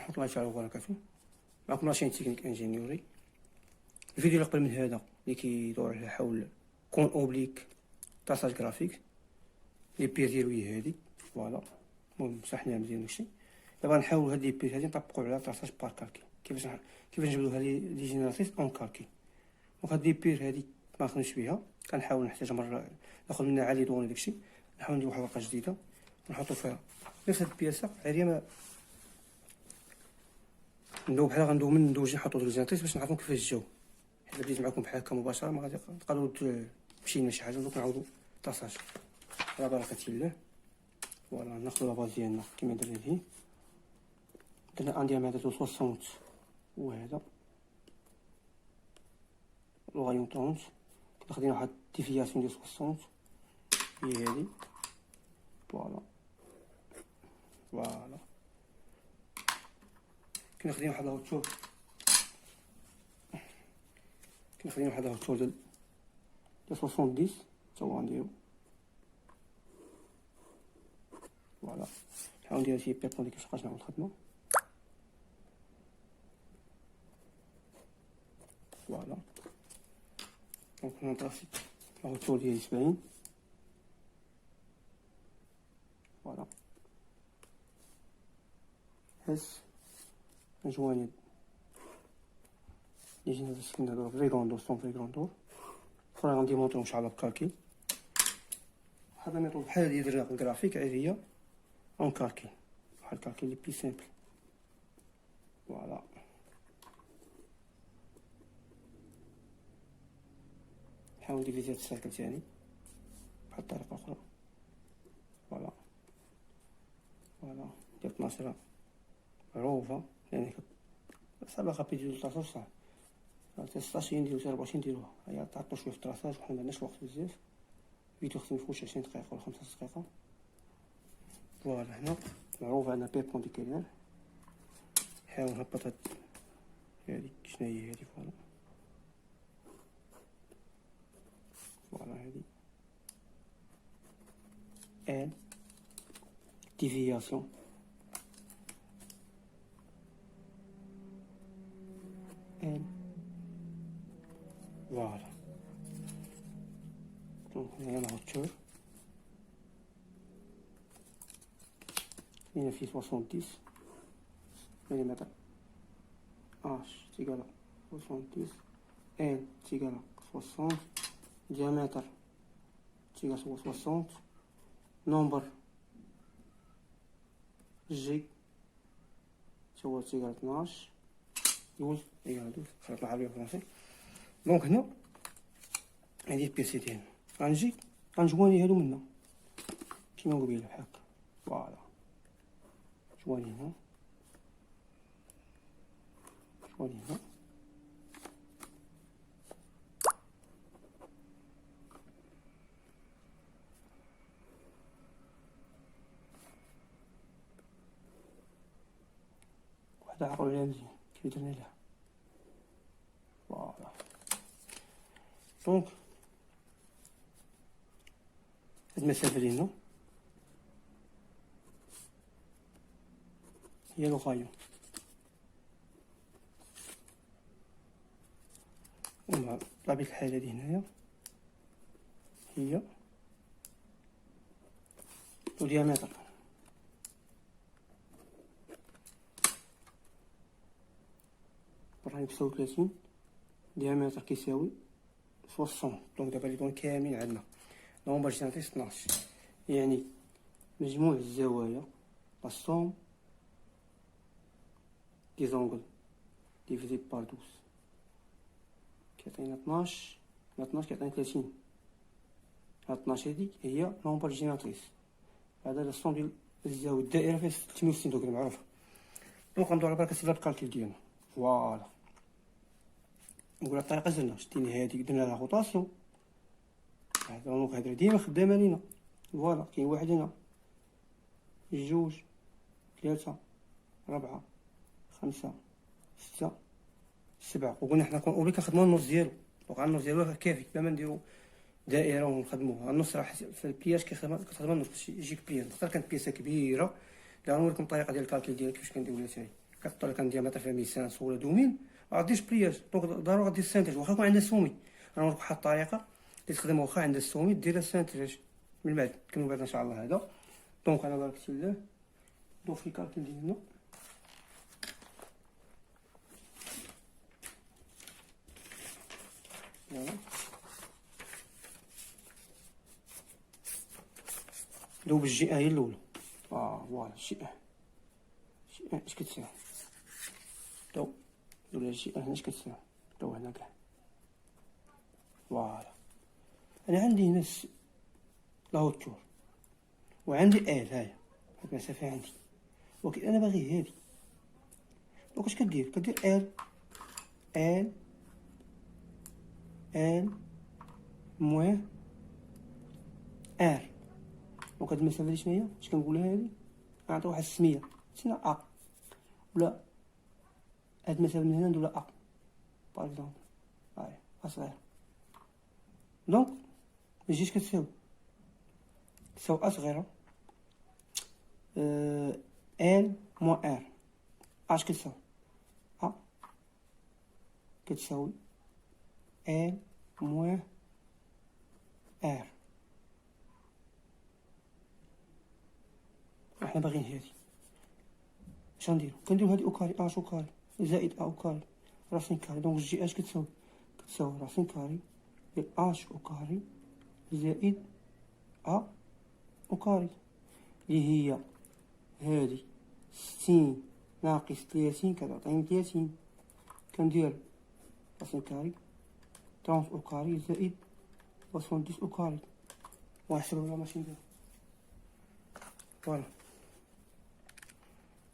نحط الله يجعله بركته. معكم لاشين تكنيك انجينيوري. الفيديو اللي قبل من هذا اللي كيدور على حول كون اوبليك طاساج جرافيك، لي بير ديالو هي هادي فوالا. المهم مسحناها مزيان داكشي. دابا نحاول هاد لي بير هادي نطبقو على طاساج بار كالكي، كيفاش نجبدوها لي جينيراتريس اون كالكي. دونك هاد لي بير هادي ما نخدمش بها، كنحاول نحتاج مرة ناخد منها عالي دوني داكشي، نحاول ندير واحد الورقة جديدة ونحطو فيها نفس هاد البياسة عادية. ما ندوب بحال غندوب من ندوج نحطو الجينيراتريس باش نعرفو كيفاش جاو. حيت بديت معكم بحال هكا مباشرة ما غادي تقدروا تمشي لنا شي حاجة. دونك نعاودو طاساج على بركة الله. فوالا ناخدو لاباز ديالنا كيما درنا فيه، درنا ان ديامتر 60 وهذا لوغايون 30. كنا خدينا واحد ديفياسيون ديال 60 هي هادي فوالا. كنا خدينا واحد الهوتور، ديال 70 تا هو نديرو فوالا. نحاول ندير شي بيبون كيفاش بقاش نعاود الخدمة فوالا. دونك نطاسي الهوتور ديالي 70 فوالا. حس نجواني اللي جينا سكننا هادو فريغوندور سون فريغوندور اخرى غندي مونطيهم شعلة بكالكي. هذا ميطود بحال اللي درنا في الجرافيك عادية اون كالكي، واحد الكالكي لي بلي سيمبل فوالا. نحاول نديفيزي هاد السيركل تاني بحال الطريقة أخرى فوالا. دير 12 روفا يعني صعيبة غابي نديرو طاساج صعب. 16 نديرو 24 نديروها، هيا تعطلو شوية في الطاساج وحنا معندناش الوقت بزاف. فيديو خصو ميفوتش 20 دقيقة ولا 15 دقيقة فوالا. هنا معروف عندنا بيربونديكولار، نحاول نهبط هادي شناهي هادي فوالا هادي ان ديفياسيون ان فوالا. دونك هنا الهوتور هنا فيه 70 مليمتر اش تيقال 70 ان تيقال 60 diamètre تيقال 60 نومبر جي هو تيقال 12 12 تيقال 12 خلط العربية والفرنسي. دونك هنا هادي البيسي ديالنا غنجي غنجواني هادو منا كيما قبيله بحال هكا فوالا. جواني هنا وحده عقلو عليها مزيان كيف درنا لها فوالا. دونك هاد المسافة ديالنا هي لوغايون، ومع طبيعة الحال هادي هنايا هي وديامتر راهي بتساوي 30 ديامتر كيساوي 60. دونك دابا لي دون كاملين عندنا نومبر جينيراتريس 12 يعني مجموع الزوايا لا سوم دي زونغل ديفيزي بار 12 كيعطينا 12. 12 كيعطينا 30. هاد 12 هادي هي نومبر جينيراتريس. هذا لا سوم ديال الزاوية الدائرة فيها 360 دوغري معروفة. دونك غندور على بركة الله بالكالكيل ديالنا فوالا. نقولها الطريقة زلنا شدينا هادي درنا لها روطاسيون دونك هادي ديما خدامة لينا فوالا. كاين واحد هنا جوج 3 4 5 6 7 وقلنا حنا كون اوبليك كنخدمو النص ديالو. دونك النص ديالو كافي بلا ما نديرو دائرة ونخدموها. النص راه في البلياج كتخدم النص باش يجيك بلياج. نختار كانت بياسة كبيرة. غنوريكم الطريقة ديال الكالكيل ديالها كيفاش كنديرو لها تاني. كتطلع كان ديامتر فيها ميسانس ولا 2000 غاديش بلياج. دونك ضروري غدير السانتاج واخا يكون عندها سومي. انا نوريك واحد الطريقه اللي تخدم واخا عندها السومي دير السانتاج من بعد نكملو بعد ان شاء الله. هذا دونك انا بارك الله دونك في كارتون ديالنا فوالا دوب الجئه هي الاولى. فوالا الجئه اش كتساوي دوب ولا الجئه هنا اش كتساوي دوب هنا كاع. فوالا انا عندي هنا لاهوتور وعندي هايا هاد المسافه عندي، ولكن انا باغي هادي. دونك اش كدير ال موان ار. دونك هاد المسافه هادي شناهي اش كنقولها هادي نعطي واحد السميه سميتها ولا هاد المسافه من هنا نديرها باغ اكزومبل هاي صغير. دونك نجي اش كتساوي صغيره ال موان ار اش كتساوي كتساوي ال موان ار. وحنا باغيين هادي اش غنديرو كنديرو هادي اوكاري اش اوكاري زائد اوكاري راسين كاري. دونك جي اش كتساوي راسين كاري ديال اش اوكاري زائد اوكاري اللي هي هادي 60 ناقص 30 كتعطيني 30. كندير راسين كاري 30 اوكاري زائد 70 اوكاري ونحسبو ولا ماشي ندير. فوالا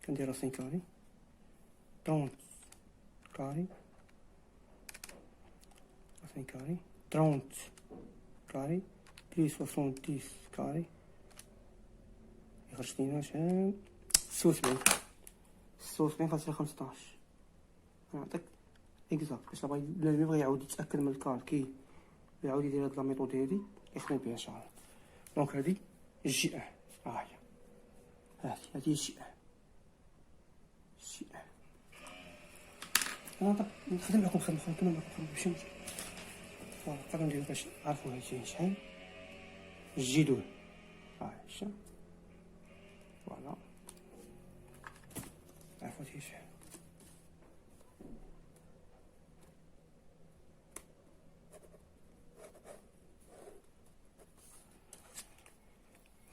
كندير راسين كاري 30 كاري راسين كاري 30 كاري بليس 70 كاري يخرج لينا شحال 76.15. نعطيك اكزاكت باش بغا بلا بغا يعاود يتاكد من الكالكي يعاود يدير هاد لا ميثود هادي يخدم بها ان شاء الله. دونك هادي الجي ان هي هادي الجي ان انا نخدم معكم خدمه ماشي مشكل. فوالا نقدر ندير باش نعرفو هادشي شحال الجي 2 شحال. فوالا عرفو هادشي شحال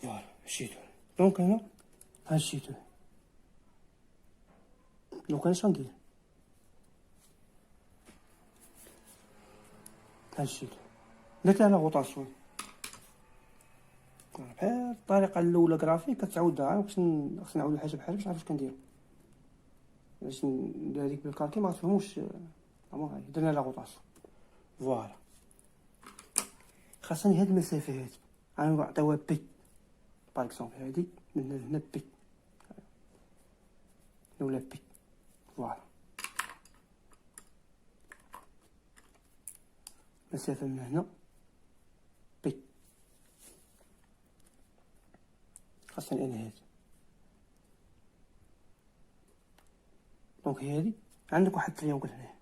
فوالا الجي 2. دونك انا ها الجي 2 دونك انا شغندير ها الجي 2 درت على غوطاسيون بحال الطريقه الاولى غرافيك كتعاودها خصني نعاود حاجه بحال باش نعرف اش كندير باش ندير هذيك بالكالكي ما تفهموش. هاي درنا لا غوطاسيون. فوالا خاصني هاد المسافه هادي غنعطيوها بي باغ اكزومبل هادي من هنا بي ولا بي. فوالا مسافه من هنا بي خاصني انا هادي. دونك هادي عندك واحد التريونكل هنا.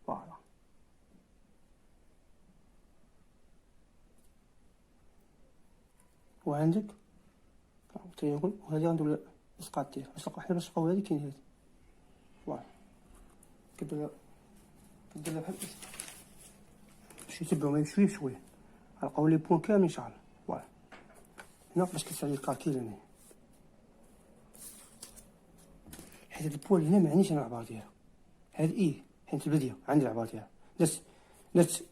فوالا وعندك تريونكل وهادي غندير اسقاط ديالها باش حنا باش نلقاو هادي كاين هادي. فوالا كدير بحال شي تبعو ما بشويه بشويه غنلقاو لي بوين كاملين ان شاء الله. فوالا هنا باش كتسالي الكالكيل هنا حيت هاد البوين هنا معنيش انا العبار ديالها هاد حيت البديه عندي العبار ديالها درت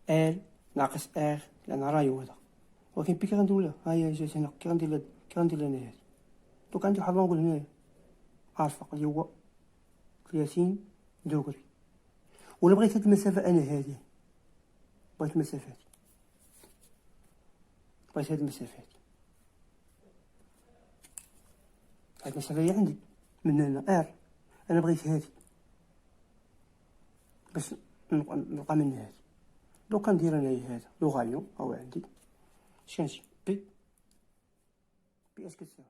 ال ناقص ار لان رايو هذا ولكن بي كي غندير لها ها هي جات هنا كي غندير لها هنا هادي. دونك عندي واحد لونغول هنايا الفا اللي هو 30 دوغري. ولا بغيت هاد المسافه انا هادي بغيت المسافه هادي بغيت هاد المسافه هادي هاد المسافه هي عندي من هنا ار انا بغيت هادي باش نلقى من هادي. دونك كندير انايا هذا لو غاليون هو عندي شنجي بي اش كتساوي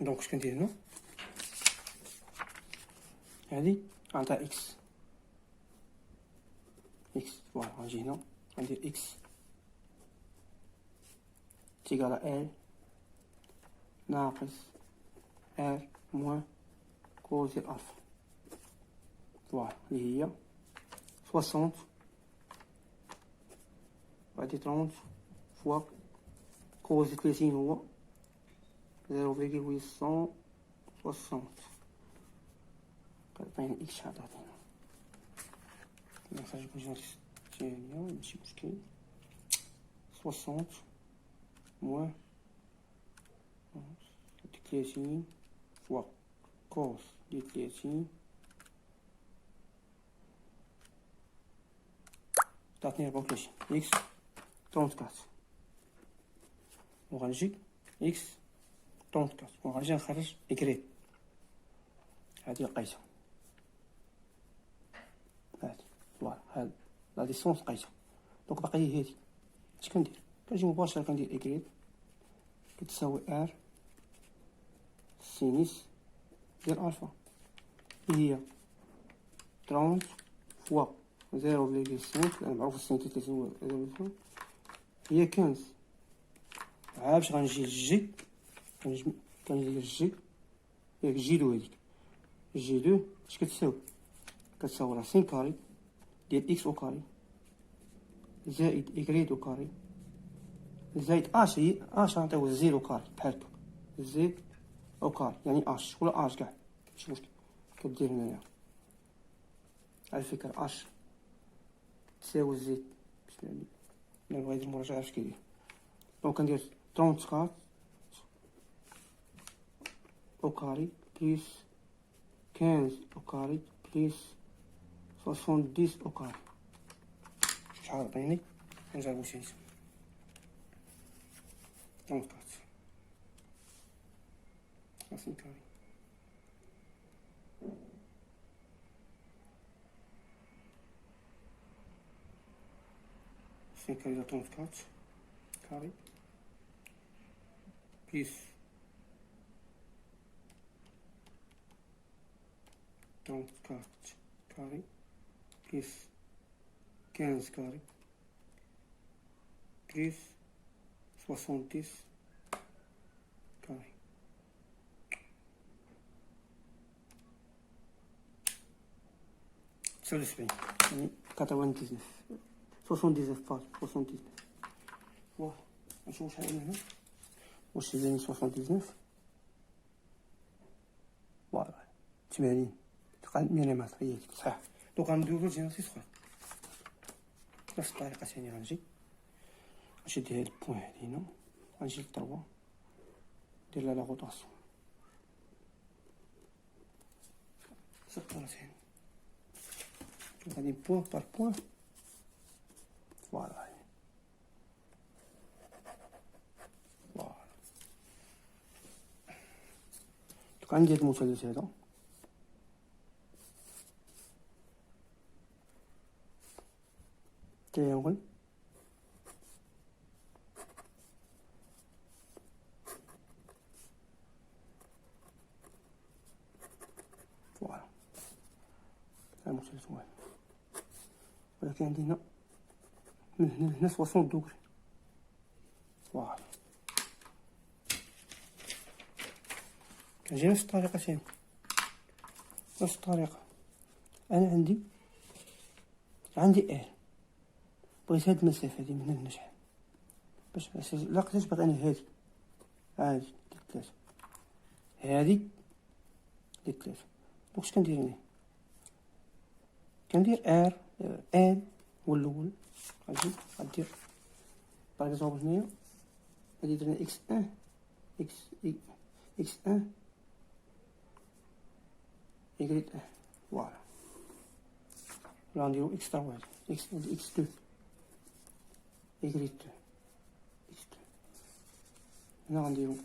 دونك اش كندير هنا هادي غنعطيها اكس فوالا. غنجي هنا غندير اكس تيكالا ال ناقص ار موان كوز ديال الفا فوالا اللي هي 60 بعدي 30 فوا كوز ديال 30 هو 0.860 كتعطيني اكس. شحال تعطينا نخرج الجهة الثانية ماشي مشكل 60 موان 30 فوا كوس ديال 30 تعطيني 34 اكس 34 وغنجي اكس 34 وغنجي نخرج إكريت. هادي لقيتها هادي فوالا هاد لا ديسونس لقيتها. دونك باقي هي هادي. اش كندير؟ كنجي مباشرة كندير إكريت كتساوي ار سينيس ديال الفا هي 30 فوا 0.5 لأن معروف السين 30 هو 0.5 هي 15. عاد باش غنجي للجي كندير الجي ياك جي دو هاديك جي دو اش كتساوي؟ كتساوي راسين كاري ديال اكس او كاري زائد إكريت او كاري زائد اش. هي اش غنعطيو زيرو كاري بحال هكا زيد او كاري يعني اش ولا اش كاع ماشي مشكل. كدير هنايا على فكرة اش تساوي زيد بسم الله الا بغا يدير مراجعة اش كيدير. دونك كندير 34 او كاري بليس 15 او كاري بليس 70 او كاري. شحال عطيني؟ نجربو شي 34 راسين كاري راسين كاري 34 كاري بليس 34 كاري بليس 15 كاري بليس 70 كاري. تساوي 70 يعني 99 79 باس 79 واه نشوف شحال عندنا هنا واش زين 79 فوالا 80 مليمتر هي ديك صحيح. دوك غندوزو لجينيراسيون اخرى بنفس الطريقة ثاني. غنجي نشد هاد البوين هادي هنا غنجي للتروا ندير لها لا روطاسيون سبارة ثاني غادي بوين بار بوين فوالا فوالا. دوك عندي هاد المثلث هذا تريونغل فوالا المثلث واحد ولكن عندي هنا من هنا لهنا 60 دوغري فوالا. كنجي نفس الطريقة ثاني نفس الطريقة. أنا عندي ال بغيت هاد المسافة هادي من هنا لهنا شحال باش لقيتش باغي أنا هادي عادي ديك 3 هادي ديك 3. دونك اش كندير هنا كندير ار ان هو الاول غادير باغ اكزومبل هنايا غادي درنا اكس ان اكس ان يكريت ان فوالا. ولا غنديرو اكس 3 واحد اكس 2 يكريت 2 اكس 2. هنا غنديرو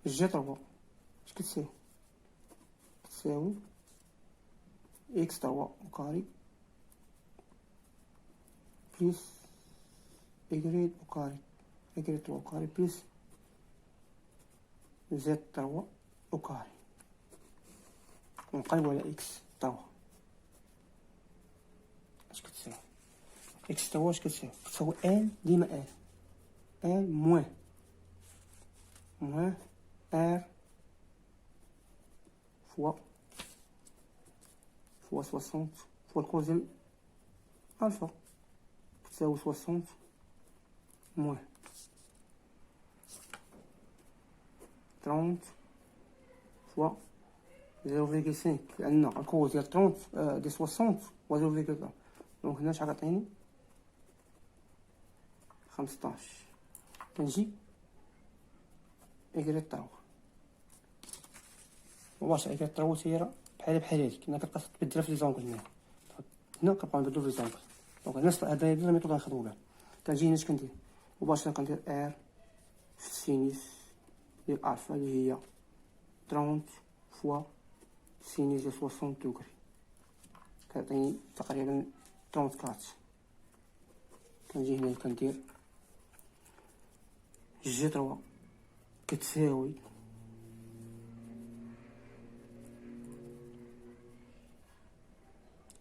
جي 3 اش كتساوي اكس 3 او كاري بليس إكريت او كاري إكريت 3 او كاري بليس زد 3 او كاري، ونقلبو على اكس 3. اش كتساوي اكس 3؟ اش كتساوي ال ديما ال موان ار فوا 60 فوا الكوز ديال الفا تساوي 60 موان 30 فوا 0.5. لأن الكوز ديال 30 ديال 60 هو 0.3. دونك هنا شحال كيعطيني؟ 15. كنجي إكري طاو مباشرة. إكري طاو هي بحال هاديك، هنا كتبقى تبدلها في لي زونكل. هنا كنبقاو نبدلو في لي زونكل. دونك نفس هاد الميثود غنخدمو بها. كنجي هنا اش كندير؟ مباشرة كندير ار في السينيس ديال الفا اللي هي 30 فوا سينيس ديال 60 دوغري، كيعطيني تقريبا 34. كنجي هنا كندير جي 3 كتساوي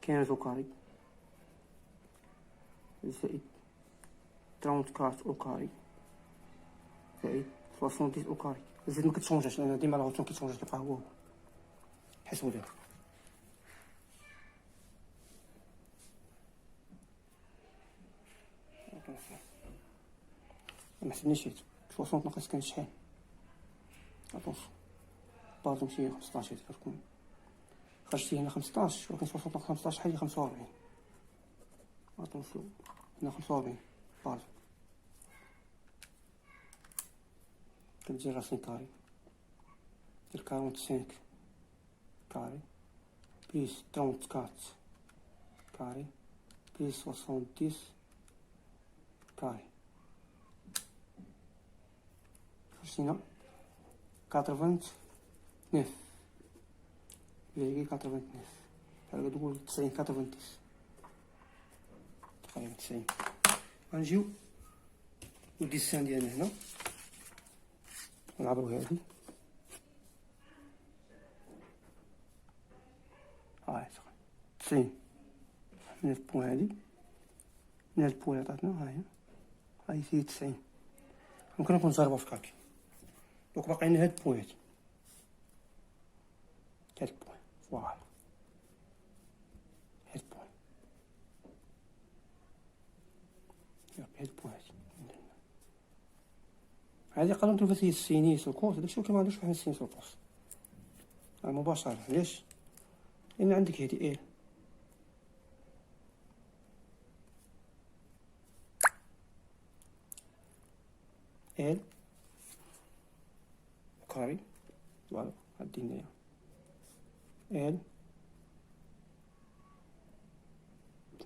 كاين او كاري زائد 34 او كاري زائد 70 او كاري. زيد ما كتشونجاش، لان ديما لا غوتون كيتشونجا كيبقى هو حسبو دابا. ما حسبنيش شيت 60 ناقص كان شحال؟ اتونسون باردون شي 15 كتكون خرجتي هنا 15، ولكن 60 ناقص 15 شحال هي؟ 45. اتونسون هنا 45 باردون. كندير راسين كاري دير 45 كاري بليس 34 كاري بليس 70 كاري. خرجتينا 89 فيغي 89. بحال كتقول 90 90 تقريبا 90. غنجيو الديسان ديالنا هنا نعبرو هادي. هاهي 90 من البوان هادي، من البوان اللي عطاتنا هاهي هي 90. ممكن نكون زربة في كاكي. دونك باقي لنا هاد البوان هادي، هاد البوان فوالا هاد البوان، هاد البوان هادي قادر نديرو فيها السينيس والكوس. داكشي ولكن معندوش واحد السينيس والكوس مباشرة. علاش؟ لأن عندك هادي ال كاري فوالا. غادي هنايا ال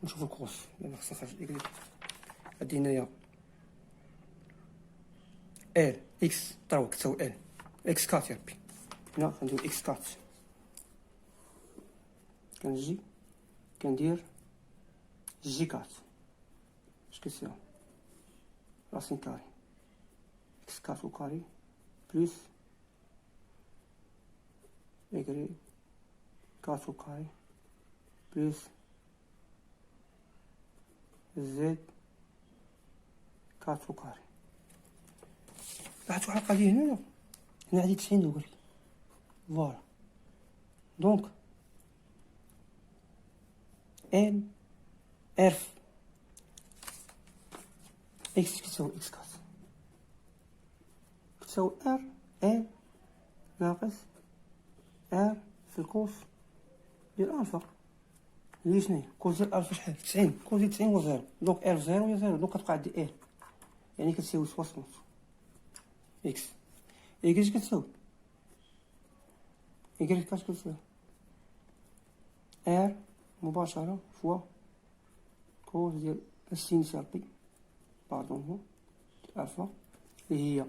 نشوف الكوس لأن خصها خرج إكري. غادي هنايا ال اكس طرو كتساوي ال اكس كات. يا ربي هنا غندير اكس كات. كنجي كندير جي كات. اش كيساوي؟ راسين كاري اكس كات او كاري بليس إكري كات او كاري بليس زد كات او كاري. لاحظت واحد القضية هنايا، هنا عندي 90 دوغري فوالا. دونك ال اف اكس كتساوي اكس كات كتساوي ار ال ناقص ار في الكوس ديال الفا. هي شناهي؟ كوس ديال الفا شحال؟ 90. كوس ديال 90 هو زيرو. دونك ار زيرو هي زيرو. دونك كتبقى عندي ال يعني كتساوي 60 اكس. اكس كتساوي إكري كاش كتساوي ار مباشرة فوا كوس ديال السينوس ربي باردون هو الفا اللي هي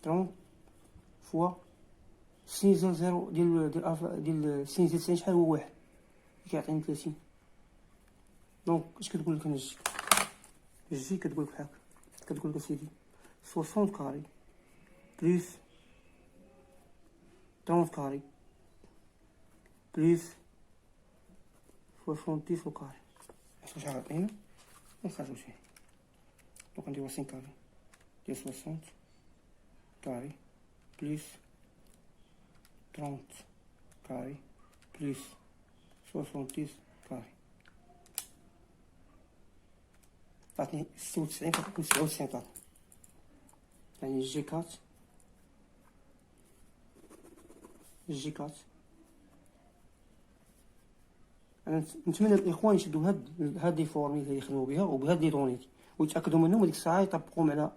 30 فوا سين زيرو زيرو ديال الفا ديال سين زيرو 90 شحال هو؟ 1 كيعطيني 30. دونك اش كتقول لك؟ انا الجي كتقول لك بحال هكا، كتقول لك اسيدي 60 كاري بليس 30 carré plus 70 au carré. نخرج على هنا ونخرجو هنا. دونك نديرو 5 carré ديال 60 carré plus 30 carré plus 70 carré. عطني 96 كتكون 97 طاط، يعني جي كات انا نتمنى الاخوان يشدوا هاد لي فورمي اللي يخدموا بها وبهاد لي دونيت ويتاكدوا منهم، وديك الساعه يطبقوهم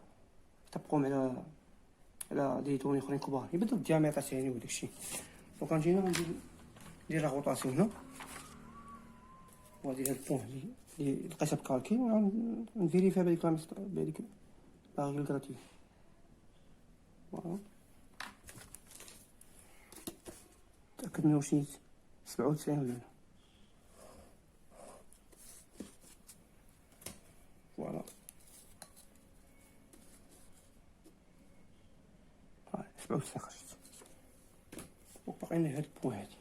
على دي دوني اخرين كبار، يبدلوا الديامتر تاعي وداك الشيء. دونك غنجينا ندير لا روطاسيون هنا، وهادي هاد البوين اللي لقيتها بكالكي ونفيريفيها بهاديك لا ريغل غراتوي. فوالا تاكد منو شي 97 ولا لا. فوالا 97 خرجت. وباقي لنا هاد البوين هادي.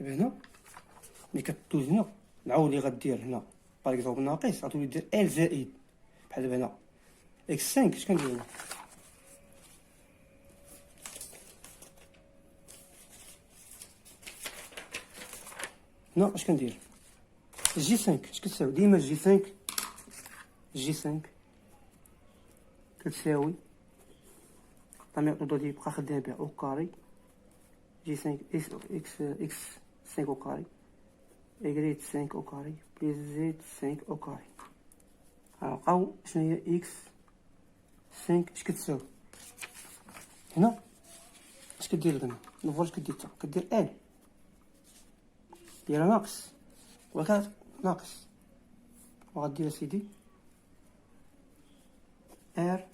دابا هنا ملي كدوز هنا العود اللي غدير هنا باغ اكزومبل ناقص غتولي دير ال زائد، بحال دابا هنا اكس 5 اش كندير هنا؟ هنا اش كندير؟ جي 5 اش كتساوي؟ ديما جي 5 كتساوي طامي دودي يبقى خدام بها او كاري جي 5 اكس 5 او كاري ايغريت 5 او كاري بليس زد 5 او كاري. غنلقاو شنو هي اكس 5 اش كتساوي؟ هنا اش كدير هنا؟ نفرج كدير تا كدير ال دايره ناقص وكات ناقص، وغدير سيدي ار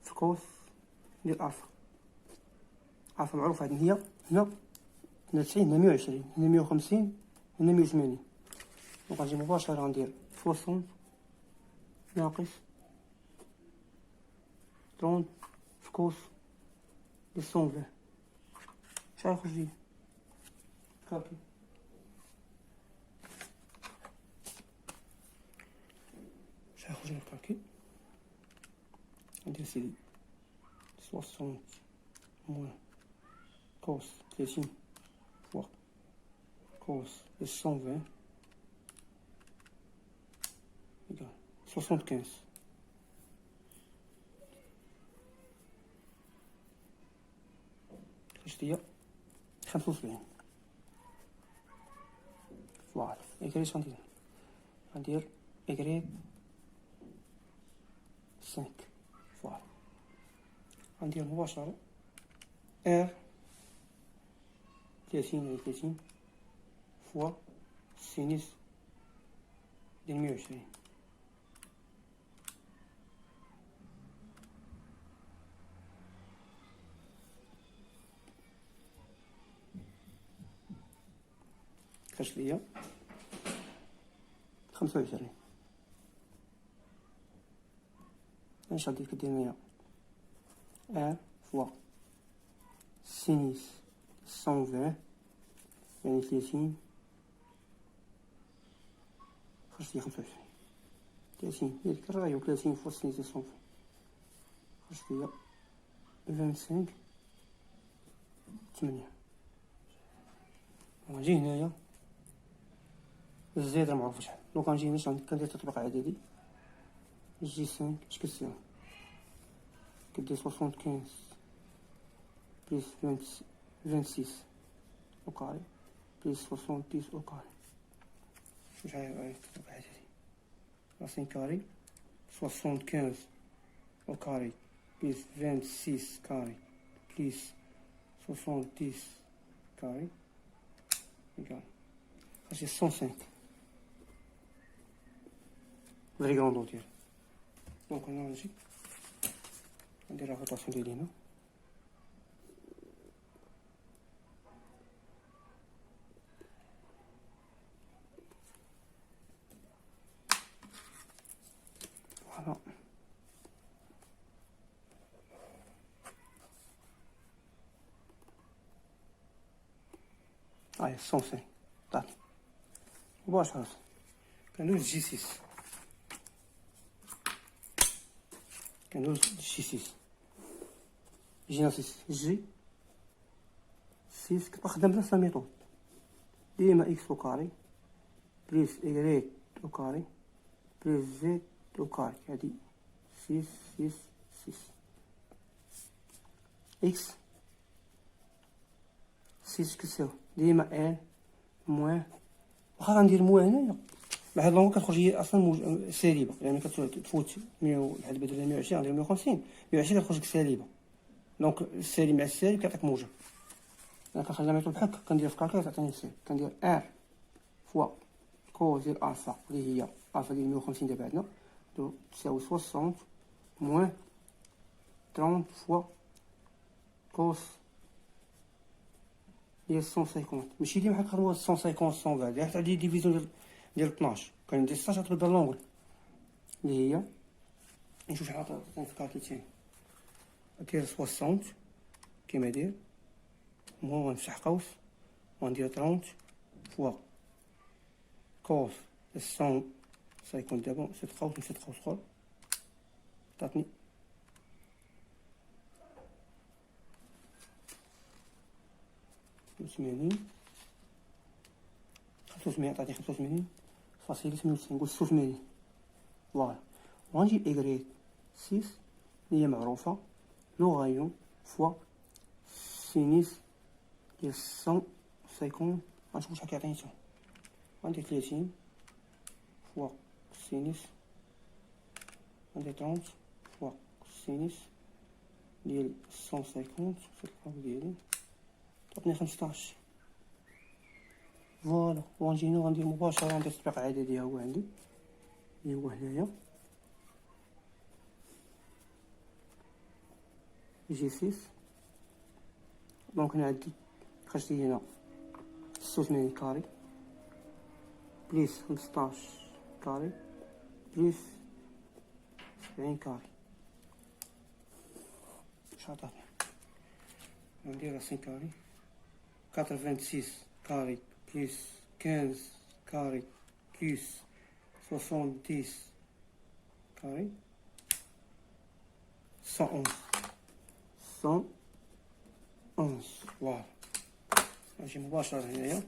في كوس ديال الفا. الفا معروف هادي هي هنا 90 هنا 120 هنا 150 هنا 180. دونك غنجي مباشرة غندير 60 ناقص 30 في كوس ديال 120. شحال يخرج لي؟ كالكي شحال يخرج لي الكالكي؟ ندير سيدي 60 موان كوس 30 فوا كوس ديال 120 إيكال 75. خرجت ليا 75. فوالا إيكال اش غندير؟ غندير إيكريت 5. فوالا غندير مباشرة ار 30 يعني 30 فوا سينيس ديال 120. خرجت ليا 25. اش غادي كدير معايا ار فوا سينيس 120 يعني 30 خرجت لي 25. 30 هي ديك الرايو 30 فوا سينيس 120 خرجت ليا 25 8. غنجي هنايا الزيادة معروفة شحال. دونك غنجي هنا كندير تطبيق عددي جي 5 اش كتساوي؟ كدير 75 بليس 26 au carré plus 70 au carré. J'arrive à 5 carré 75 au carré plus 26 carré plus 70 carré égale j'ai 105. Very grand entier. Donc on a ici on dit la rotation des lignes. هاي 105 تعطي مباشرة. كندوز جي 6 كندوز جي 6 جينا 6 جي 6 كتخدم بنفس الميثود ديما اكس او كاري بليس ايكغيك او كاري بليس زد او كاري. هادي 6 6 6 اكس 6 كتساوي ديما ان موان. واخا غندير موان هنايا واحد لونغ كتخرج هي اصلا سالبه، يعني كتفوت 100 لحد بدل 120 غندير 150 120 كتخرج لك سالبه. دونك السالب مع السالب كيعطيك موجب. انا كنخرج لا ميثود بحال هكا كندير في كالكول تعطيني السالب. كندير ار فوا كوز ديال الفا اللي هي الفا ديال 150 دابا عندنا تساوي 60 موان 30 فوا كوس ديال 150. ماشي ديما كنخدمو 150 120 ديال حتى ديال ديفيزيون ديال 12 كندير 16 تبدا لونغل اللي هي نشوف شحال عطاتني في الكالكيتين. ندير 60 كيما داير مو نفتح قوس وندير 30 فوا كوس 150 دابا نسيت قوس نسيت قوس اخر عطاتني 85 85 عطاتني 85 فاصلة 98 نقول 86 فوالا. وغنجيب إيكغيك 6 اللي هي معروفة لوغايون فوا سينيس ديال 150 غنشوفو شحال كيعطيني تا. غندير 30 فوا سينيس غندير 30 فوا سينيس ديال 150 في القلب ديالي تعطيني 15 فوالا. وغنجي هنا غندير مباشرة غندير التطبيق العددي ها هو عندي اللي هو هنايا جي 6. دونك هنا عندي خرجت لي هنا 86 كاري بليس 15 كاري بليس 70 كاري شحال عطاتني. ندير 5 كاري 86 كاري بليس 15 كاري بليس 70 كاري 111 فوالا. نجي مباشرة هنايا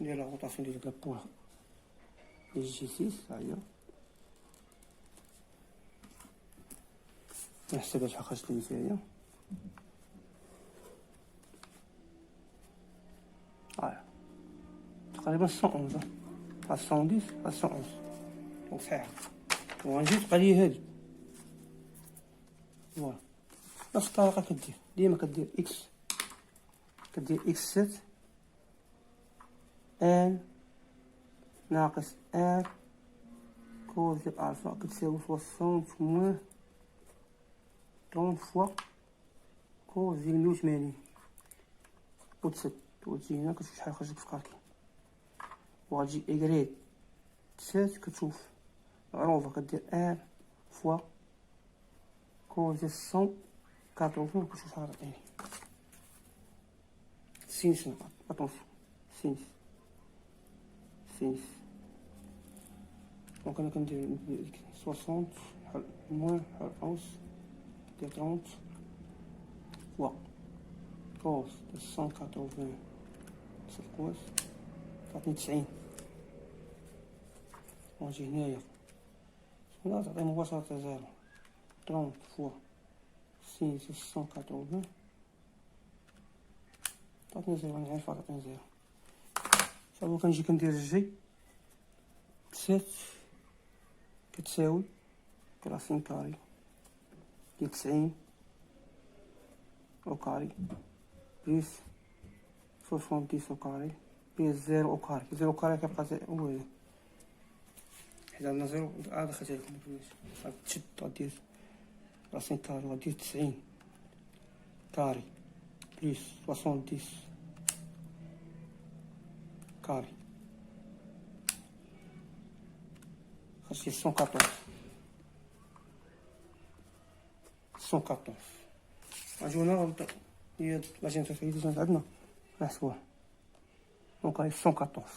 ندير لا روطاسيون ديال لابوان ديال جي 6 ها هي نحسبها شحال خرجت لي فيها. هاهي تقريبا 111 110 111 دونك صحيحة. وغنجي تبقى لي هادي فوالا نفس الطريقة كدير ديما كدير اكس اكس 7 ان ناقص ار كوز ديال الفا كتساوي 60 موان 30 فوا كوز ديال 180 وتسد وتجي هنا كتشوف شحال خرجت في كالكي. وغتجي إيكغيك 7 كتشوف معروفة كدير ار فوا كوز ديال 180 كتشوف شحال غتعطيني سينس. اتونسيون سينس دونك انا كندير 60 موان ونص ديال 30 فوا كوس ديال 180 نص القواس تعطيني 90. ونجي هنايا هنا تعطي مباشرة زيرو 30 فوا سينس 180 تعطيني زيرو. انا عارفة تعطيني زيرو. صافي كنجي كندير جي 7 كتساوي 30 كاري ديال 90 او كاري بليس 70 او كاري بليس 0 او كاري. 0 او كاري كيبقى هو هذا حيت عندنا 0 عاد خرجت لكم غادي تشد غدير 30 كاري غدير 90 كاري بليس 70 كاري خرجت 114 غنجيو هنا هي لاجين تاع عندنا نحسبوها دونك هاي 114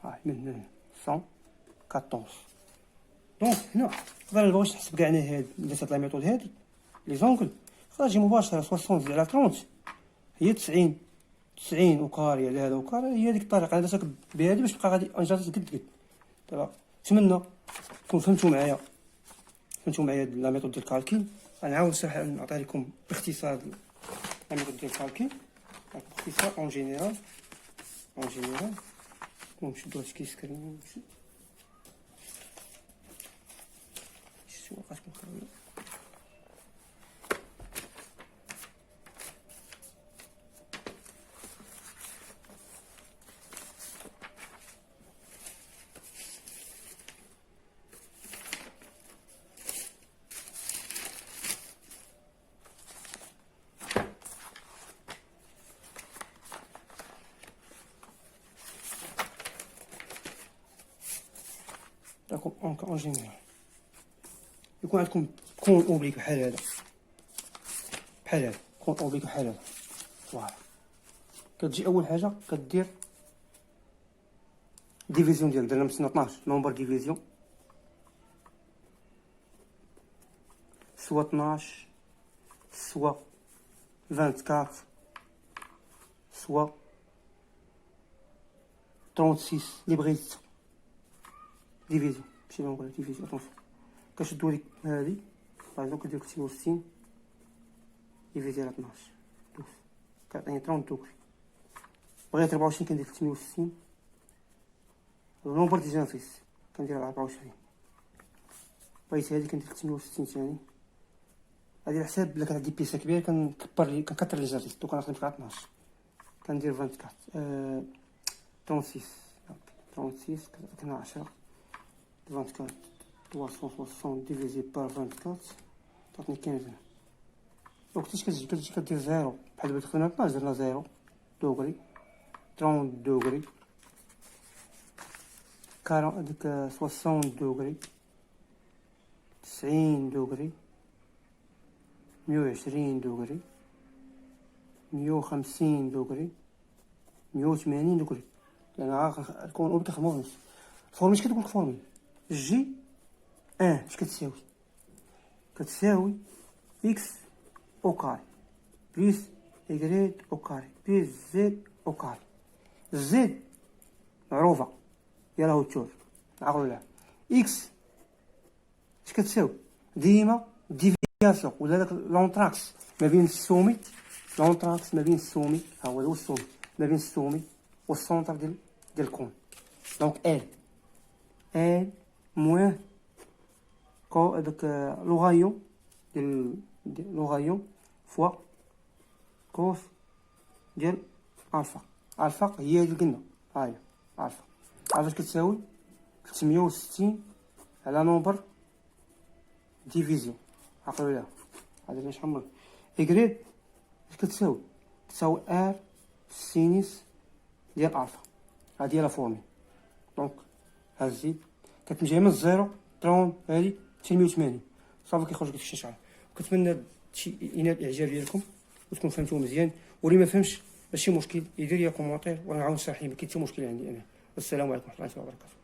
هاي من هنا 114. دونك هنا قبل مبغيتش نحسب كاع انا هاد درت هاد لا ميثود هادي لي زونكل، نجي مباشرة 60 زائد على 30 هي 90 وكاري على هذا وكاري، هي ديك الطريقة انا درتها بهادي باش تبقى غادي انجازات قد دابا. نتمنى تكونوا فهمتوا معايا لا ميثود ديال الكالكيل. غنعاود نعطي لكم باختصار لا ميثود ديال الكالكيل باختصار اون جينيرال. ونشدو هاد الكيس كريم وقتكم خاوية. دونك اون جينيرال يكون عندكم كون اوبليك بحال هذا كون اوبليك بحال هذا. فوالا كتجي اول حاجه كدير ديفيزيون ديال درنا مثلا 12 نومبر ديفيزيون سوا 12 سوا 24 سوا 36 اللي بغيتي ديفيزيون ماشي نقول ديفيزيون. اتونسيون كنشدو هاديك هادي باغ كدير 66 ديفيزي على 12 كيعطيني 30 دوغري. بغيت 24 كندير 68 النومبر ديجا نقيس كندير 24. بغيت هادي كندير 68 ثاني. هادي على حساب الا كان عندي بيسه كبيره كنكثر لي جاتيس. دوك كنخدم فيها 12 كندير 24 36 كنا 10 24 360 ديفيزي بار 24 تعطيني 15. وقتاش كتجي كدير زيرو بحال دابا خدمنا 12 درنا زيرو دوغري 30 دوغري 40 ديك 60 دوغري 90 دوغري 120 دوغري 150 دوغري 180 دوغري. لان كون اوبك خدمو في نص الفورمي. كتقول لك الفورمي جي اش كتساوي اكس او كاري بليس ايكغيك او كاري بليس زد او كاري. زد معروفه يلا هو تشوف عقلوا لها. اكس اش كتساوي ديما ديفياسيون ولا داك لونطراكس ما بين السومي ها هو السومي ما بين السومي والسونتر ديال الكون. دونك ال موان كو داك لوغايون ديال لوغايون فوا كوس ديال الفا هي اللي قلنا هاهي الفا. عرفت كتساوي 360 على نومبر ديفيزيون. عقلوا لها هذا باش حمر ايكغيك اش كتساوي ار سينيس ديال الفا. هادي هي لا فورمي. دونك هازيد كتمشي من الزيرو 30 هادي حتى 180 صافي كيخرج لك الشاشة. كنتمنى هادشي ينال الاعجاب ديالكم وتكون فهمتوه مزيان. واللي ما فهمش ماشي مشكل يدير لي كومونتير وانا نعاود نشرح ليه. ما كاين حتى مشكل عندي انا. والسلام عليكم ورحمه الله وبركاته.